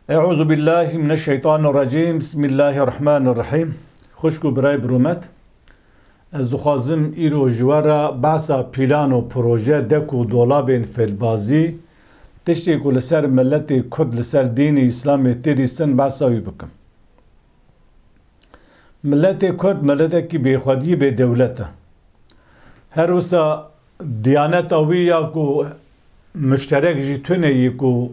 Euzu billahi mineşşeytanirracim. Bismillahirrahmanirrahim. Xoşku biray biromet. Ez dixwazim îro ji we re behsa pîlan û proje dek û dolabên felbazî tiştê ku li ser milletê Kurd li ser dînê İslamê tê dîstin behsa wî bikim. Milletê Kurd milletekî bêxwediyî bêdewlet e. Her wisa diyaneta wî ya ku müşterek jî tuneyî ku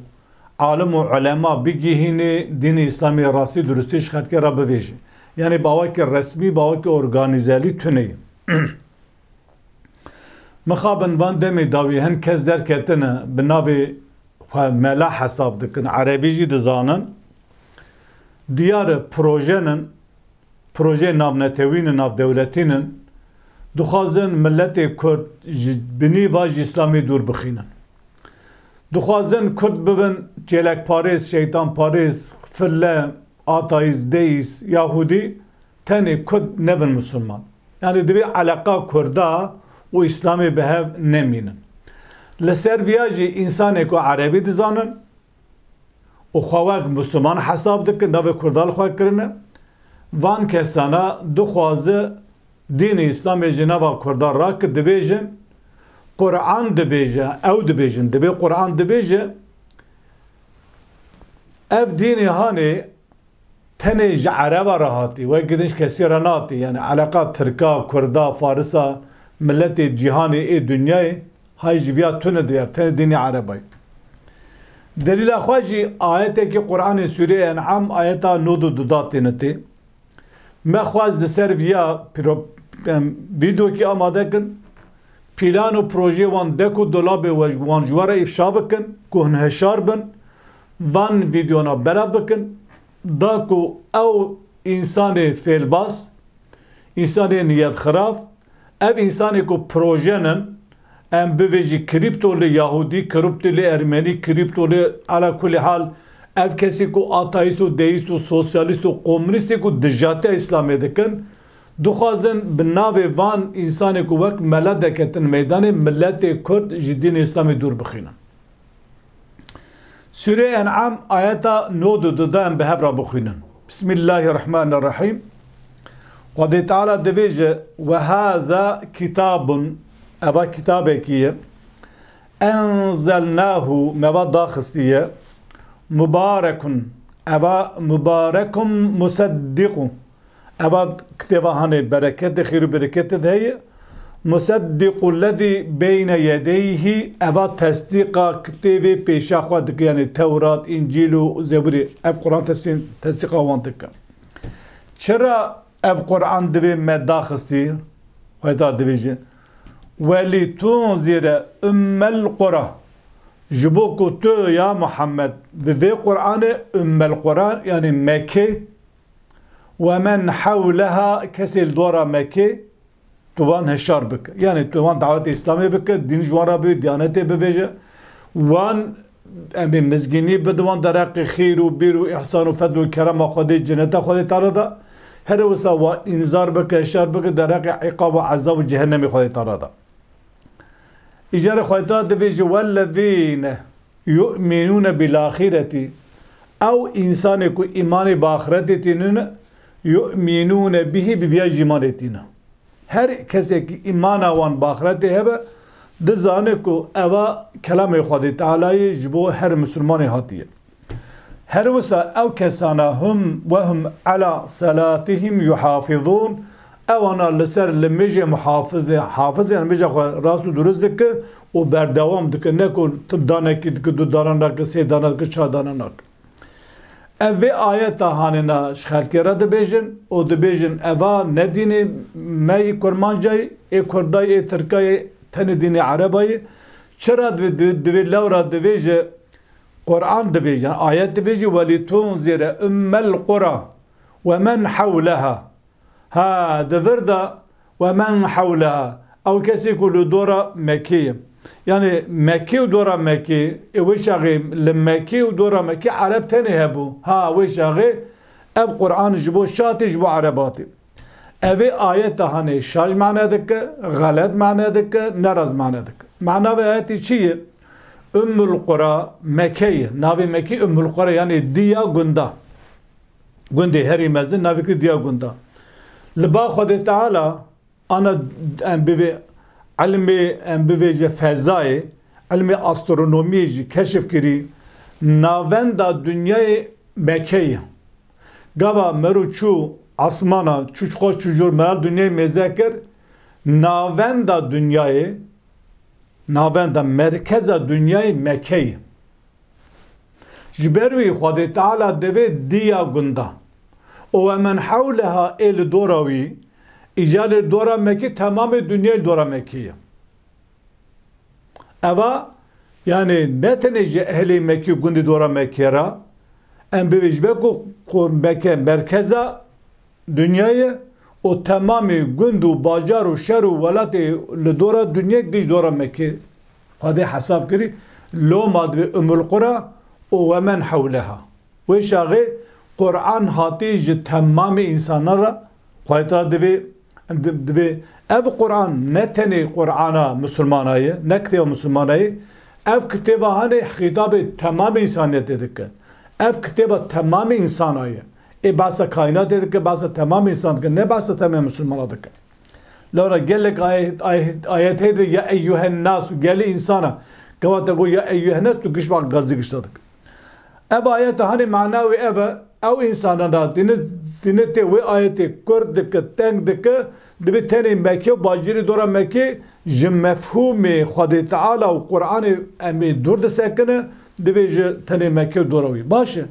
alim û ulema bigihînê dînê İslamê rastî durustî ji xelkê re bivêjî. Yani bawekî resmî, bawekî organîzelî tuneyî. Mixabin van demê dawî hin kes derketine bi navê xwe mela hesab dikin, erebî jî dizanin. Diyar e proje navnetewînin, navdewletînin dixwazin milletê Kurd ji binîva ji İslamê dûr bixînin. Dixwazin Kurd bibin çêlekparêz, şeytanparêz, fille, ateîst, deîst, Yahudî, tenê Kurd nebin Müslüman. Yani divê eleqa Kurda û İslamê bi hev nemînin. Li ser viya jî însanê ku erebî dizanin û xwe wek Müslüman hesab dikin, navê Kurda li xwe kirine, van kesana dixwaze dînê İslamê ji nava Kurda rakir dibêjin, Kur'an dibêje, ew dibêjin, dibê Kur'an dibêje, ev dînê hanê tenê ji ereba re hatî, wek gidin ji kesî re natî. Yani eleqa Tirka, Kurda, Farisa, milletê cîhanê ê dunyayê hay ji viya tune diye tenê dînê erebayê. Delîla xwe jî ayetekî Qur'anê Sûreya En'am ayeta 9 datê tê. Me xwaz li ser viya vîdeokî amade kin, pîlan û projê wan dek û dolabê wan ji we re îfşa bikin ku hin heşar bin, van vîdeona belav bikin, da ku ew însanê fêlbaz, însanê niyetxiraf, ev însanê ku projenin em bivêjî kripto li Yahudî, kripto li Ermenî, kripto li ala kulî hal ev kesî ku ateîst û deîst û sosyalîst û komünîstê ku dijate İslamê dikin, dixwazin bi navê van însanê ku wek mele deketin meydanê milletê Kurd ji dînê İslamê dûr bixînin. Sûreya En'am ayeta 9 da em bi hev re bixwînin. Bismillahirrahmanirrahim. Xwedê Teala dibêje ve hâzâ kitâbun, eva kitabekî ye, enzelnâhu meva daxistiye, mübarekun, eva mübarekum museddiqun, eva kitêba hanê bereketê, xêr û bereketê de heye, museddiqu lezî beyne yedeyhî, eva tesdîqa kitêbê pêşa xwe dike, yani Tewrat, İncîl û Zeburî, ev Kur'an tesdîqa wan dike. Çira ev Kur'an divê me daxistî, xwedî dibêje welî tunzîre ummel qura, ji bo ku tu ya Muhammed bi vê Qur'anê ummel qura yani Mekke ve men hewleha kesê li dwara Mekke tu wan heşar bike. Yani tu wan davetê İslamê bike, dîn ji wan re bê, diyanetê bibêje, wan em ê mizgînî bidin wan dereqê xêr û bîr û ihsan û fedl û kerema Xwedê, cenneta Xwedê Teala da. Her wisa wan înzar bike, heşar bike dereqê iqab û ezab û cehennemê Xwedê Teala da. İcare Xwedê Teala dibêje wellezîne yu'minûne bil âxiretî, ew însanê ku îmanê bi axiretê tînin, yu'minûne bihî bi viya jî îmanê tîne. Her kesekî îmana wan bi axiretê hebe, dizane ku eva kelamê Xwedê Teala'yê ji bo her Müslümanê hatiye. Her wisa ew kesana hum ve hum ala salatihim yuhafizûn, evana li ser li mêjê muhafizê, hafizê yani mêja xwe rast û durust dike û berdewam dike, ne ku tu danekî dike, du daran nake, sê daran dike, çar daran nake. Ev vê ayeta hanêna ji xelkê re dibêjin û dibêjin eva ne dînê me yê Kurmancayê, ê Kurdayê, ê Tirkayê, tenê dînê erebayê. Çira divê lewra dibêje Kur'an dibêje, yani ayet dibêje welî tunzîre ummel qura ve men hewleha. Ha divir da ve men hewleha, ew kesê ku li dora Mekkeyê. Yani Mekke û dora Mekke, wê şaxê li Mekke û dora Mekke ereb tenê hebû. Ha wê şaxê ev Kur'an ji bo şatê, ji bo erebatê. Evê ayet hanê şaj mane dike, xelet mane dike, neraz mane dike. Mena vê ayetê çi ye? Ümmül Qura Mekke, navi Mekke Ümmül Qura yani diya gunda. Gundi heri mezin navi ki diya gunda. Liba Khudi Teala ana bivi ilmi bivi fezai, ilmi astronomi keşif kiri navenda dünyayı Mekke'ye. Gava meruçu asmana çuçkoş çucur meral dünyayı mezekir navenda dünyayı navenda merkeze dünyayı Mekke'ye. Jbervi Khudi Teala deve diya gunda. O hemen havleha el doravi icale dora Mekke tamamı dünyayı dora Mekke'ye. Eva yani ne tenece ehli Mekke gundi dora Mekke'ye en bevicbeku Mekke merkeze dünyayı o tamamı gündu bacaru şeru velati lidora dünya gidiş dora Mekke. Hadi hesap kiri lo madve Ümmül Qura o hemen havleha. Ve şağı Kur'an hatice tamamı insanlara Khaytara devi ev Kur'an ne teni Kur'an'a Müslümanayı ne kitaba Müslümanayı ev kitaba hani hitabı tamamı insaniyet dedik. Ev kitaba tamamı insanayı bazı kainat dedik bazı tamamı insan ne bazı tamamı Müslüman dedik. Laura gelek ayet hedi ya eyyühen nas geli insana kavata go ya eyyühen nas tu gışbak gazı gışladık. Ev ayet hani manavi ev insanlara dinete ve ayeti kurduk tengdik devi teni Mekke baciri dora Mekke mefhumi Khudi Teala ve Kur'an'ı emi durdu sekine devi teni Mekke doravi. Başı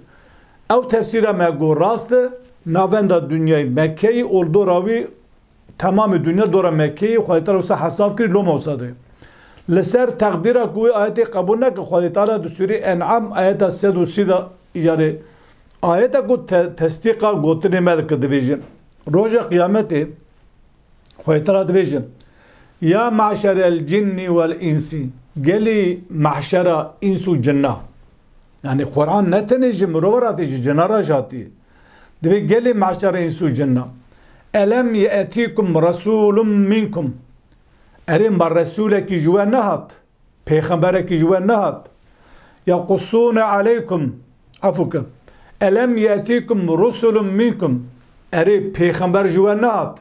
ev tefsire megu rastı navenda dünyayı Mekke'yi ol doravi tamamı dünya dora Mekke'yi Khudi Teala olsa hasaf kiri lom olsadı. Leser takdira kuvi ayeti kabul ne ki Khudi Teala Sure En'am ayeta sedu sida icari ayete ku testika gotine med kıdivijin. Roja kıyameti Khudi Teala divijin. Ya ma'şerel cinni vel insi geli mahşera insu cenna. Yani Kur'an ne teneci mürvarati cenara jati. Divi geli mahşera insu cenna. Elem ye'tikum rasulun minkum. Erim bar Resul'e ki jüve nehat. Peygamber'e ki jüve nehat. Yakussune aleykum. Afukum. Elem ye'tikum rusulun minkum. Eri peygamber jüve nehat.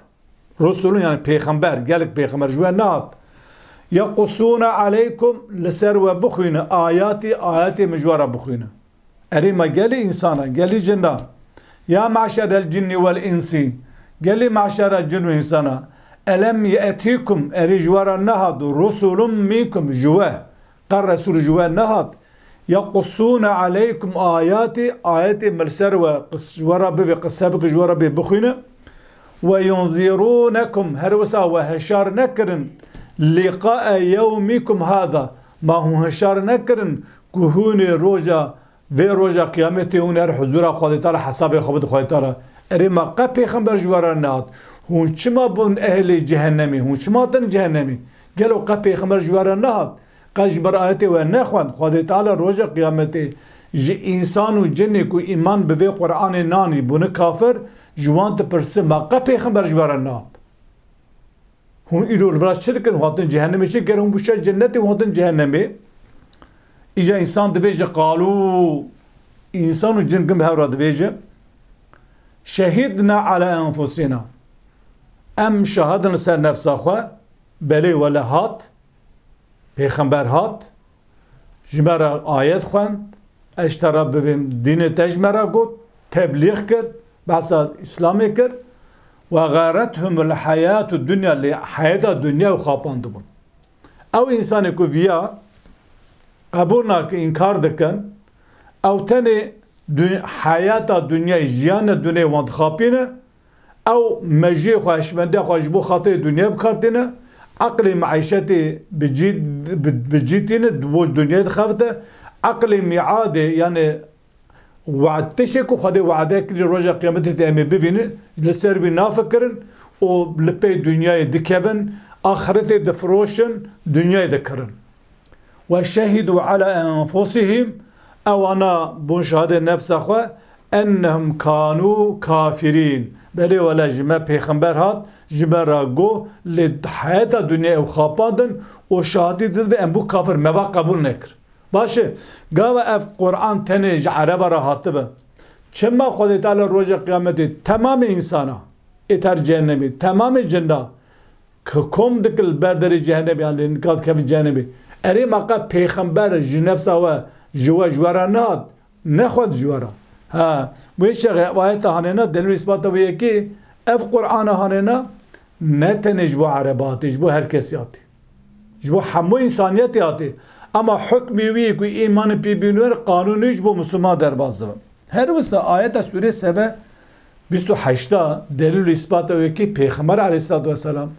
Rusulun yani peygamber. Gelik peygamber jüve nehat. Yakussune aleykum. Leser ve bukhuyne. Ayati mecvara bukhuyne. Eri ma geli insana. Geli cenna. Ya ma'şerel cinni vel insi. Geli ma'şerel cin ve insana. Elem ye'tikum eri jvara nahad rusulun minkum jüve. Kar Resul jüve nahad. Yakussune aleykum ayati melser ve jvara bi ve kısabık jvara bi bukhine. Ve yunzirunekum hervesa ve heşar nekirin liqa'a yevmikum hâza. Ma hu heşar nekirin kuhuni roja ve roja kıyameti hun er huzura Khudi Teala hesabı khubud Khudi Teala. Eri makka peygamber jvara nahad. Hun çima bun ehli cehennemi, hun çima ten cehennemi. Gel o ka peygamber jvara nahad. Kajbar ayeti ve nehwan. Khudi Teala roja kıyameti. İnsan cinni ku iman bebe Kur'an nani bunu kafir jwant persi makka peygamber jvara nahad. Hun ilul vrasçıdıkın hatın cehennemi için gel hun bu şey cenneti hatın cehennemi. İca insan dveje qalu insan cin kim havra dveje şehidna ala enfusina. Em şahadın ser nefsa xwe belê wele hat peygamber hat jmera ayet xwend eştera bibim dînê te jmera got tebliğ kir behsa İslamê kir ve gârethumul hayâtu dünya li hayata dünya xapandibûn. Ew insanê ku viya qebûl nake inkar dikin ew tenê hayata dünyayê jiyana dünyayê wan dixapîne او مجيء خواهش منده خواهش بو خاطر دنیا بکاتینه عقل معیشتی بجیتینه دو دنیا دخافته عقل میعاده یعنی وعد تشکو خواهد وعده کلی روژا قیامتی تیمی ببینه لسر بی نافکرن و لپی دنیای دکبن آخرت دفروشن دنیای دکرن و شهدوا على انفسهم او انا بون شهاده نفس خواه انهم كانوا كافرين بله ولا جمع پیغمبر هات جمع را گو لحیات دنیا او خاپاندن و شهادی دید و ام بو کافر مبا قبول نکر باشه گاو اف قرآن تنه عربه را هاتبه چما خود تعالی روز قیامتی تمام انسانا اتر جهنمی تمام جندا که کم دکل بردر جهنمی یعنی نکات کف جهنمی اری مقا پیغمبر جنفسا و جوارا ناد نخود جوارا ها ویش آیت هانینا دلیل اثبات ویه که اف قرآن هانینا نه تنه جبو عرباتی جبو هر کسی آتی جبو همو انسانیتی آتی اما حکمی وی که ایمان پی بینور قانونی جبو مسلمان در بازده هر وسط آیت سوره سبه 28 دلیل اثبات ویه که پیغمبر علیه السلام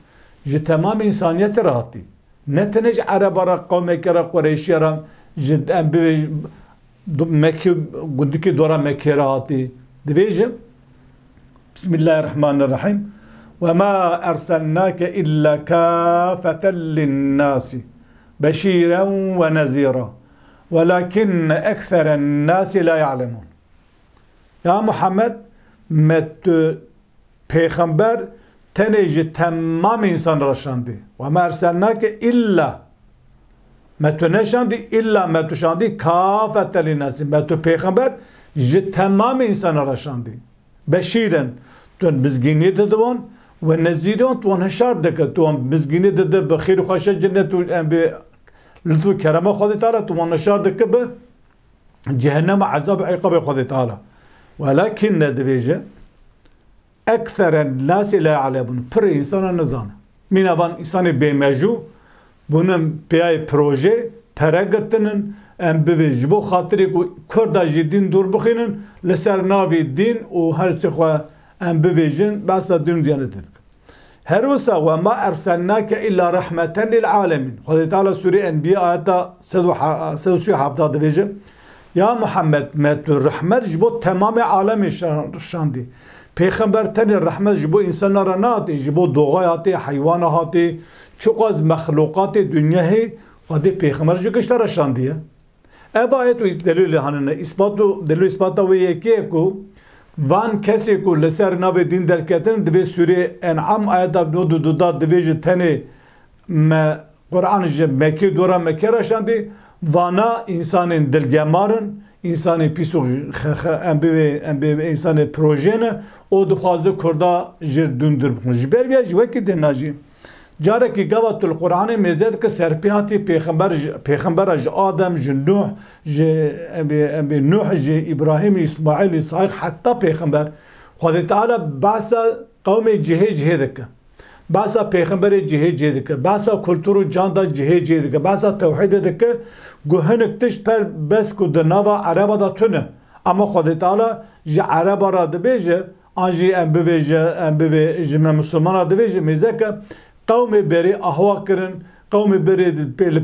جه تمام انسانیت راحتی نه تنه عرب را قوم کرا قریشی را جه مكي قدك دورا مكيراتي دفيجم بسم الله الرحمن الرحيم وما أرسلناك إلا كافة للناس بشيرا ونذيرا ولكن أكثر الناس لا يعلمون يا محمد مت پیغمبر تنج تمام انسان رشاندي وما أرسلناك إلا ما تو نشاندی الا ما تو شاندی کافت للناس ما تو پیغمبر ج تمام انسان را شاندی بشیرن تو بزگینی دادوان و نذیران تو هشار دکه تو بزگینی داده بخیر و خوش جنت و به لطف کرم خود تعالی تو هشار دکه به جهنم عذاب عقاب خود تعالی ولكن ندویجه اکثر الناس لا يعلمون پر انسان نزان من اوان انسان بیمجو bunun piyay proje para girtinin em bivi bu xatiri ku Kurda jî din dur bixînin li ser navê din û her çi xwe em bivêjin behsa din diyanê dikin. Her wisa ve ma erselnake illa rahmeten lil alemin. Xwedê Teala Sûre Enbiya ayeta 137 dibêje ya Muhammed me tu rahmet ji bo temamê alemê şandî. Peygamber tenê rahmet ji bo insanlara nehatî ji bo doğaya hatî heywana hatî çok az mahlukatı dünyayı Hadi Peygamber çıkışlara şandiye. Ev ayet delil hanene ispatu delil ispata ve yeki ku van kesi ku leser nave din derketen dve Sûre En'am ayeta nodu da dve tane me Kur'an je Mekke dora Mekke şandi vana insanın dilgemarın insanı pisu embe insanı projene o duhazı kurda je döndür jber ya jweki denaji جاره که گواه تو القرآن میزد که سرپیاتی پیغمبر ج آدم ج نوح ج نوح ج ابراهیم اسماعیل اسحاق حتی پیغمبر خود تعالی باسا قوم جهه دکه باسا پیغمبر جهه دکه باسا کلتور جاندا جهه دکه باسا توحید دکه گوهنک تش پر بس کو د نوا عربا دا تونه اما خود تعالی ج عربا را دبیجه آنجی ام بویجه مسلمان را دبیجه میزه قوم بری احوا کرن قوم بری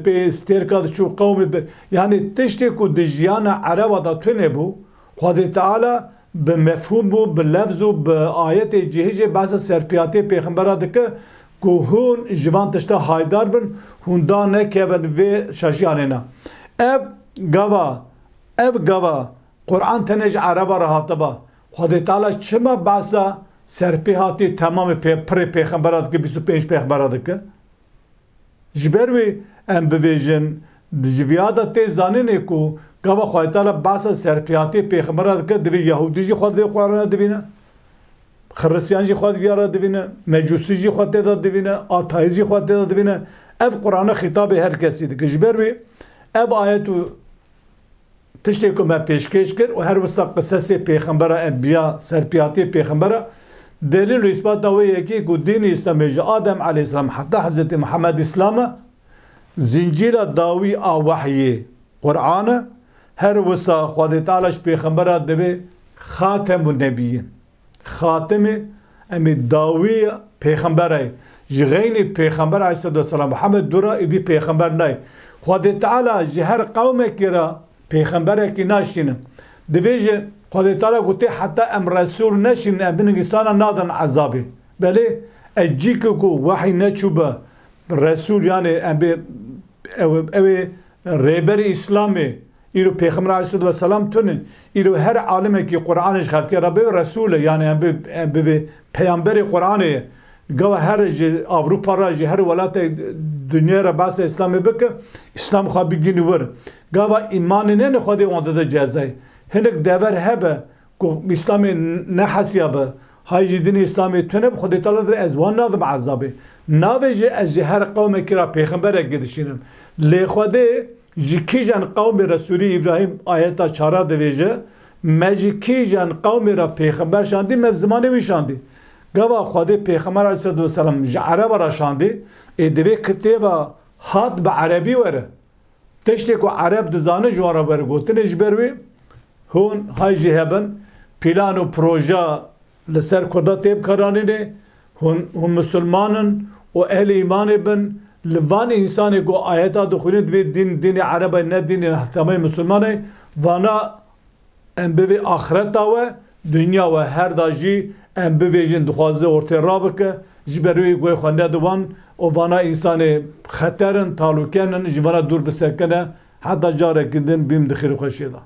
پی استرکاد شو قوم بری یعنی تشتی کو دجیان عرب دا تونه بو خود تعالی به مفهوم بو به لفظ و به آیت جهج بعض سرپیاتی پیغمبر دکه کو هون جوان تشتا هایدار بن هوندا نکبن و شاشیانه اف گوا قرآن تنج عرب راحتبا خود تعالی چما بعض سرپیاتی تمام پیغمبرات که 25 پیغمبرات که جبروی ام بویژن دجویادا تی زانینه کو گاوا خواهی تعالی باسا سرپیاتی پیغمبرات که دوی یهودی جی خود وی قرآن دوینه خرسیان جی خود بیاره دوینه مجوسی جی خود دیده دوینه آتایی جی خود دیده دوینه اف قرآن خطاب هر کسی ده که جبروی اف آیتو تشتی که ما پیشکش کرد و هر وسط قصص پیغمبر انبیا سرپیاتی پیغمبر دلیل و اثبات داویه که دین اسلامی آدم علیه السلام حتی حضرت محمد اسلام زنجیر داوی وحی قرآن هر وسا خود تعالیش پیغمبرات دوی خاتم النبیین خاتم امی داوی پیغمبره جغین پیغمبر علیه السلام محمد دورا ایدی پیغمبر نای خود تعالی جهر قوم کرا پیغمبره کی ناشینه دویجه خود تعالی گوته حتی ام رسول نشین ام بنگستان نادن عذابی بله اجیک کو وحی نچوبه رسول یعنی ام اوی ریبر اسلامی ایرو پیغمبر علیه السلام تونه ایرو هر عالمه که قرآنش خلقی ربه رسول یعنی ام به پیامبر قرآنه گاو هر اروپا را هر ولایت دنیا را بس اسلامی بک اسلام خواه بگینی ور گاو ایمان نه خودی وانده ده جزای هنگ دور هبه که اسلامی نحسیا به های دین اسلامی تنب خودی تعالی ده از وان نادم عذابه ناویج از هر قوم که را پیغمبر گدشینم لی خودی جکیجان قوم رسولی ابراهیم آیتا چارا دویجه مجکیجان قوم را پیغمبر شاندی مب زمانه وی شاندی گوا خود پیغمبر علیه السلام عرب را شاندی دوی کتیب هات به عربی وره تشتی که عرب دزانه جوارا بره گوتنش بروی هون های جهبن پلان و پروژه لسر کرده تیب کرانینه هون مسلمانن و اهل ایمان بن لوان انسانی که آیتا دخولین دوی دین عرب نه دین تمام مسلمانه وانا ام به آخرت و دنیا و هر داجی ام بویژن دخوازه ارتی رابکه جبروی گوی خانده دوان و وانا انسان خطرن تالوکنن جوانا دور بسکنه حتی جاره کندن بیم دخیر خوشیده